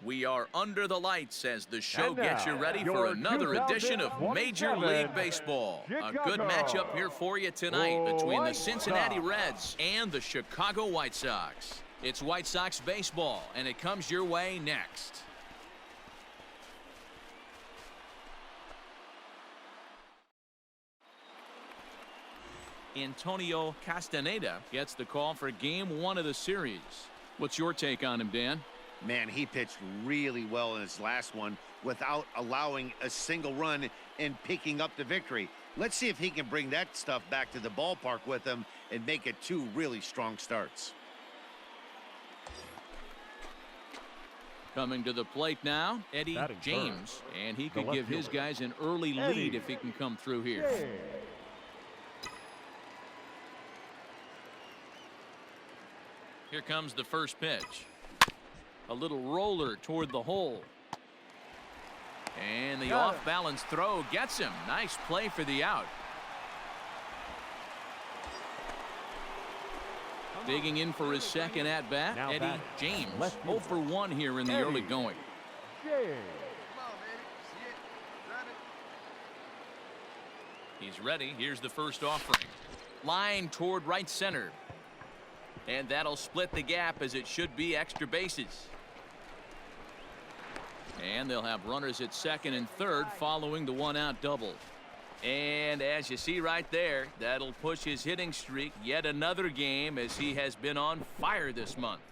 We are under the lights as the show gets you ready for another edition of Major League Baseball. A good matchup here for you tonight between the Cincinnati Reds and the Chicago White Sox. It's White Sox baseball, and it comes your way next. Antonio Castaneda gets the call for Game 1 of the series. What's your take on him, Dan? Man, he pitched really well in his last one without allowing a single run and picking up the victory. Let's see if he can bring that stuff back to the ballpark with him and make it 2 really strong starts. Coming to the plate now, Eddie James, and he could give his guys an early lead if he can come through here. Here comes the first pitch. A little roller toward the hole. And the off-balance throw gets him. Nice play for the out. Digging in for his second at-bat, Eddie James. 0 for 1 here in the early going. He's ready. Here's the first offering. Line toward right center. And that'll split the gap as it should be extra bases. And they'll have runners at second and third following the 1-out double. And as you see right there, that'll push his hitting streak yet another game as he has been on fire this month.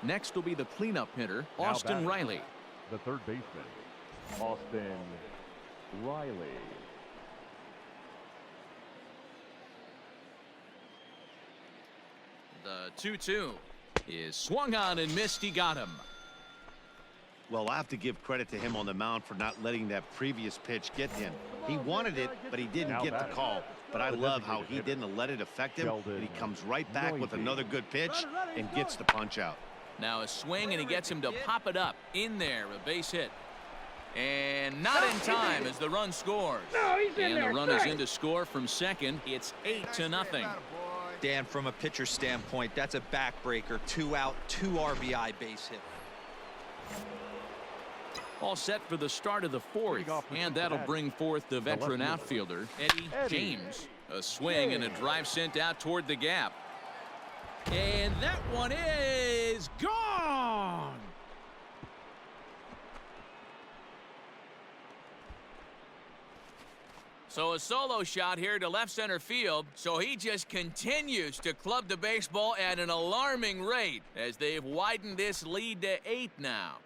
Next will be the cleanup hitter, Austin Riley. The third baseman, Austin Riley. The 2-2 is swung on and missed. He got him. Well, I have to give credit to him on the mound for not letting that previous pitch get him. He wanted it, but he didn't get the call. But I love how he didn't let it affect him, and he comes right back with another good pitch and gets the punch out. Now a swing, and he gets him to pop it up. In there, a base hit. And not in time as the run scores. And the run is in to score from second. It's 8-0. Dan, from a pitcher standpoint, that's a backbreaker. 2 out, 2 RBI base hit. All set for the start of the fourth, and that'll bring forth the veteran outfielder, Eddie James. A swing and a drive sent out toward the gap. And that one is gone. So a solo shot here to left center field. So he just continues to club the baseball at an alarming rate as they've widened this lead to 8 now.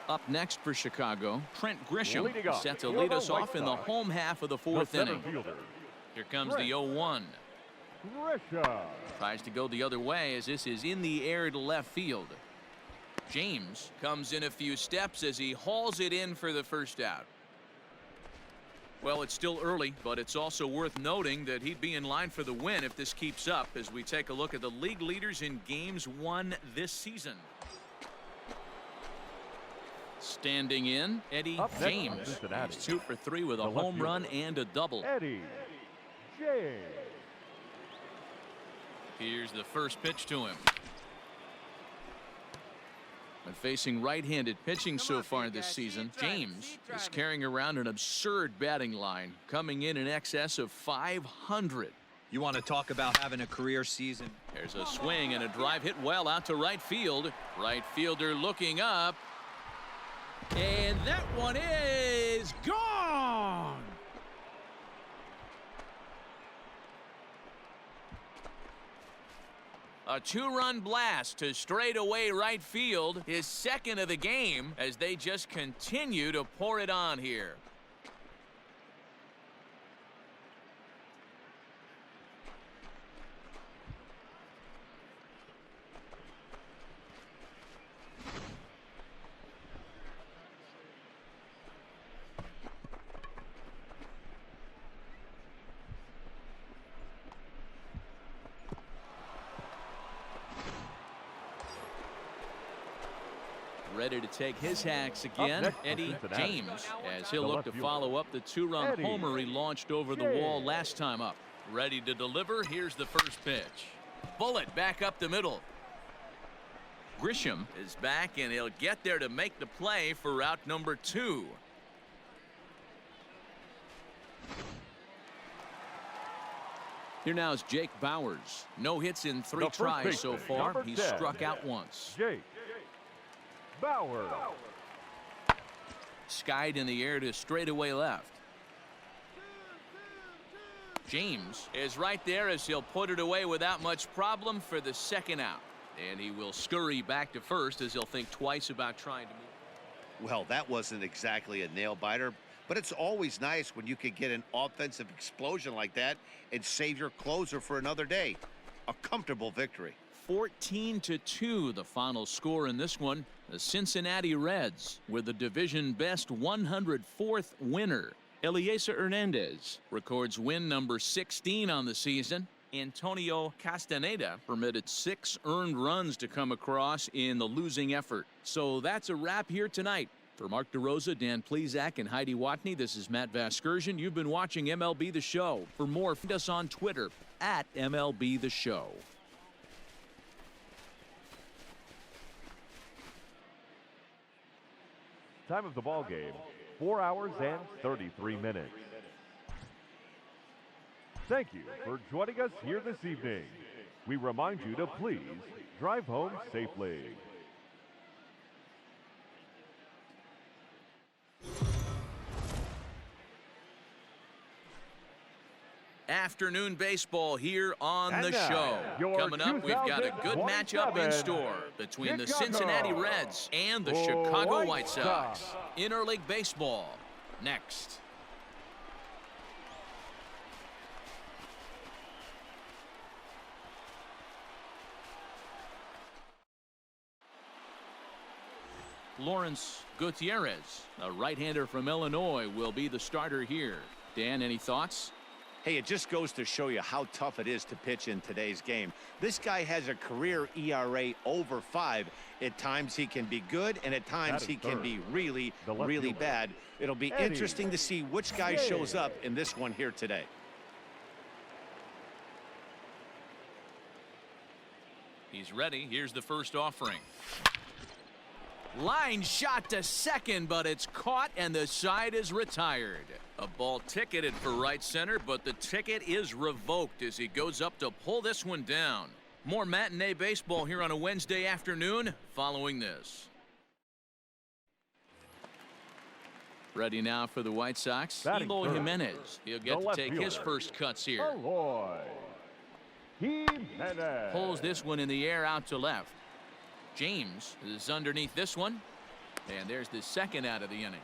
Up next for Chicago, Trent Grisham set to lead us off in the home half of the fourth inning. Here comes the 0-1. Tries to go the other way as this is in the air to left field. James comes in a few steps as he hauls it in for the first out. Well, it's still early, but it's also worth noting that he'd be in line for the win if this keeps up as we take a look at the league leaders in games won this season. Standing in, Eddie James. He's 2 for 3 with a home run and a double. Eddie James. Here's the first pitch to him. And facing right-handed pitching so far this season, James is carrying around an absurd batting line, coming in excess of 500. You want to talk about having a career season. There's a swing and a drive hit well out to right field. Right fielder looking up. And that one is gone. A 2-run blast to straightaway right field, his second of the game, as they just continue to pour it on here. ready to take his hacks again. next for Eddie Cincinnati. James, as he'll The look left to fielder, follow up the two-run Eddie homer he launched over the James. wall last time up. Ready to deliver. Here's the first pitch. Bullet back up the middle. Grisham is back, and he'll get there to make the play for route number 2. Here now is Jake Bowers. No hits in 3 The first tries so baseman, far. number He's 10. struck out once. Jake Bauer. Skied in the air to straightaway left. James is right there as he'll put it away without much problem for the second out. And he will scurry back to first as he'll think twice about trying to move. Well, that wasn't exactly a nail biter, but it's always nice when you can get an offensive explosion like that and save your closer for another day. A comfortable victory. 14-2 the final score in this one. The Cincinnati Reds with the division best 104th winner. Elieser Hernandez records win number 16 on the season. Antonio Castaneda permitted 6 earned runs to come across in the losing effort. So that's a wrap here tonight. For Mark DeRosa, Dan Plesac, and Heidi Watney, this is Matt Vasgersian. You've been watching MLB The Show. For more, find us on Twitter at MLB The Show. Time of the ball game, 4 hours and 33 minutes. Thank you for joining us here this evening. We remind you to please drive home safely. Afternoon baseball here on And the now, show. your Coming up, we've got a good matchup in 2027 store between the Chicago Cincinnati Reds and the Chicago White Sox. Interleague baseball next. Lawrence Gutierrez, a right-hander from Illinois, will be the starter here. Dan, any thoughts? Hey, it just goes to show you how tough it is to pitch in today's game. This guy has a career ERA over 5. At times he can be good, and at times he can be really, really bad. It'll be interesting to see which guy shows up in this one here today. He's ready. Here's the first offering. Line shot to second, but it's caught and the side is retired. A ball ticketed for right center, but the ticket is revoked as he goes up to pull this one down. More matinee baseball here on a Wednesday afternoon following this. Ready now for the White Sox. Eloy Jimenez. He'll get to take his first cuts here. Eloy Jimenez. Pulls this one in the air out to left. James is underneath this one. And there's the second out of the inning.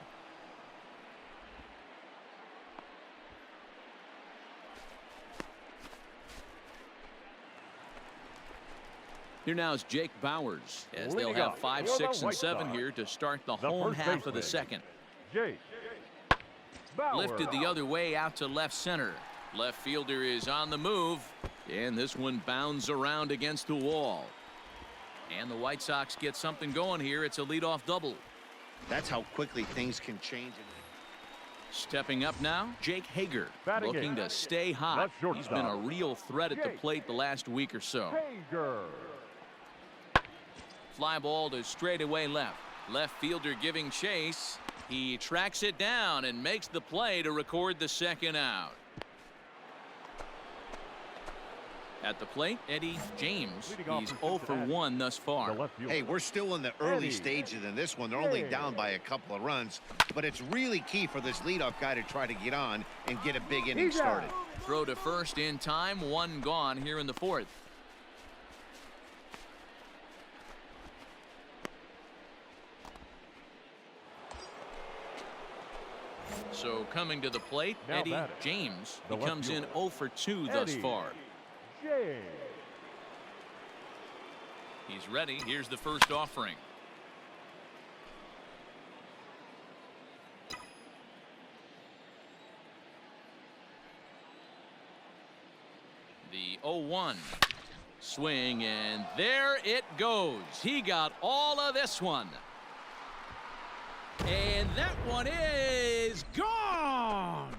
Here now is Jake Bowers as they'll have 5, 6, and 7 here to start the home half of the second. Jake Bauer. Lifted the other way out to left center. Left fielder is on the move, and this one bounds around against the wall. And the White Sox get something going here. It's a leadoff double. That's how quickly things can change. Stepping up now, Jake Hager, Batting looking in. to stay hot. That's He's been a shortstop. real threat at the Jake plate the last week or so. Hager. Fly ball to straightaway left. Left fielder giving chase. He tracks it down and makes the play to record the second out. At the plate, Eddie James. Leading off He's for 0 for Cincinnati. 1 thus far. The left fielder. Hey, we're still in the early Eddie stages in this one. They're only James. down by a couple of runs, but it's really key for this leadoff guy to try to get on and get a big inning He's started. out. Throw to first in time, 1 gone here in the 4th. So coming to the plate, Now Eddie batting. James. The He left comes in fielder. 0 for 2 thus Eddie far. James. He's ready. Here's the first offering. The 0-1 swing, and there it goes. He got all of this one. And that one is gone.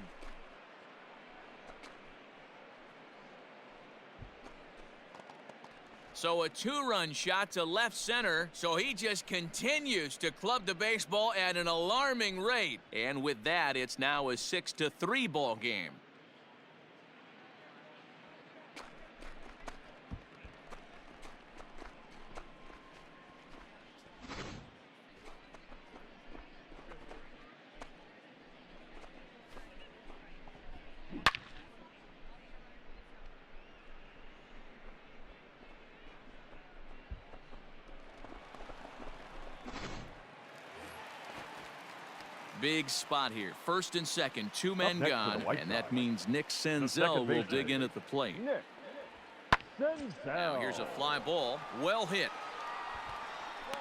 So a 2-run shot to left center, so he just continues to club the baseball at an alarming rate. And with that, it's now a 6-3 ball game. Big spot here. First and second, 2 men gone, and that means Nick Senzel will dig in at the plate. Now here's a fly ball, well hit.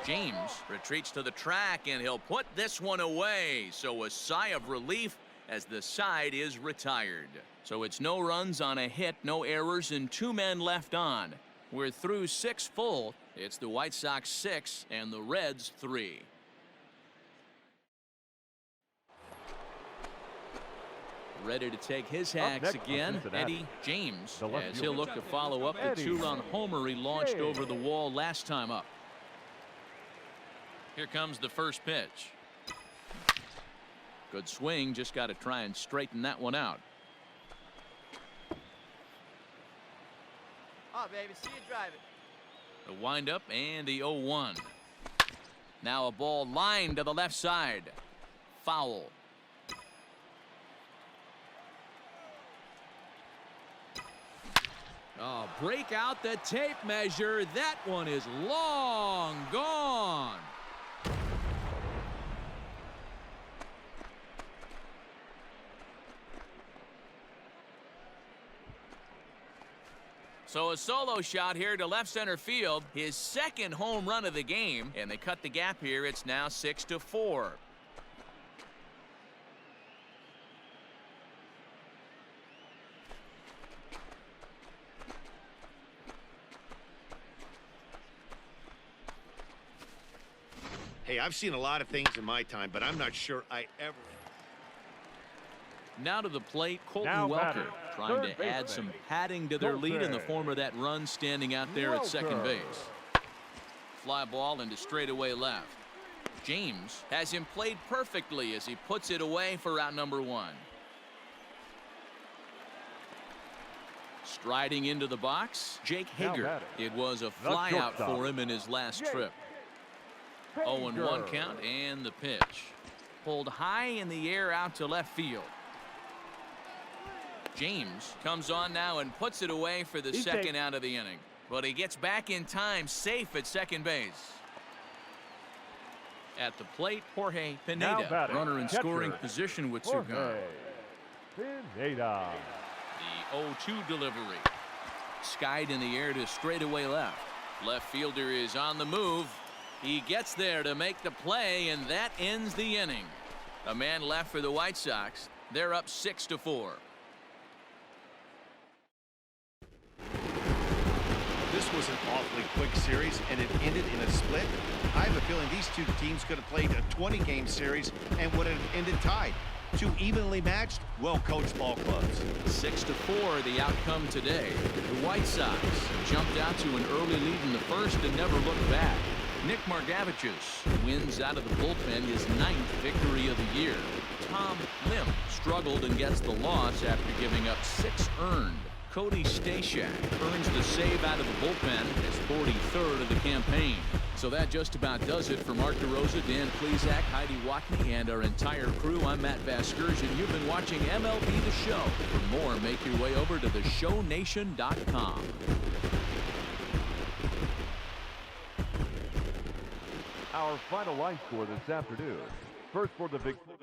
James retreats to the track, and he'll put this one away. So a sigh of relief as the side is retired. So it's no runs on a hit, no errors, and 2 men left on. We're through 6 full. It's the White Sox 6 and the Reds 3. Ready to take his hacks again, Eddie James, as he'll look to follow up the 2-run homer he launched over the wall last time up. Here comes the first pitch. Good swing, just got to try and straighten that one out. Oh, baby, see you drive it. The windup and the 0-1. Now a ball lined to the left side. Foul. Oh, break out the tape measure. That one is long gone. So a solo shot here to left center field, his second home run of the game, and they cut the gap here. It's now 6-4. Hey, I've seen a lot of things in my time, but I'm not sure I ever... Now to the plate, Colton Welker, trying to add some padding to their lead in the form of that run standing out there at second base. Fly ball into straightaway left. James has him played perfectly as he puts it away for out number 1. Striding into the box, Jake Hager. It was a flyout for him in his last trip. 0-1 count and the pitch. Pulled high in the air out to left field. James comes on now and puts it away for the second out of the inning. But he gets back in time, safe at second base. At the plate, Jorge Pineda, runner in scoring position with 2 gone. Pineda. The 0-2 delivery. Skied in the air to straightaway left. Left fielder is on the move. He gets there to make the play, and that ends the inning. A man left for the White Sox. They're up 6-4. This was an awfully quick series, and it ended in a split. I have a feeling these 2 teams could have played a 20-game series and would have ended tied. 2 evenly matched, well-coached ball clubs. 6-4 the outcome today. The White Sox jumped out to an early lead in the first and never looked back. Nick Margevicius wins out of the bullpen his 9th victory of the year. Tom Lim struggled and gets the loss after giving up 6 earned. Cody Stashak earns the save out of the bullpen, his 43rd of the campaign. So that just about does it for Mark DeRosa, Dan Plesac, Heidi Watney, and our entire crew. I'm Matt Vasgersian. You've been watching MLB The Show. For more, make your way over to theshownation.com. Our final line score this afternoon. First for the Victory.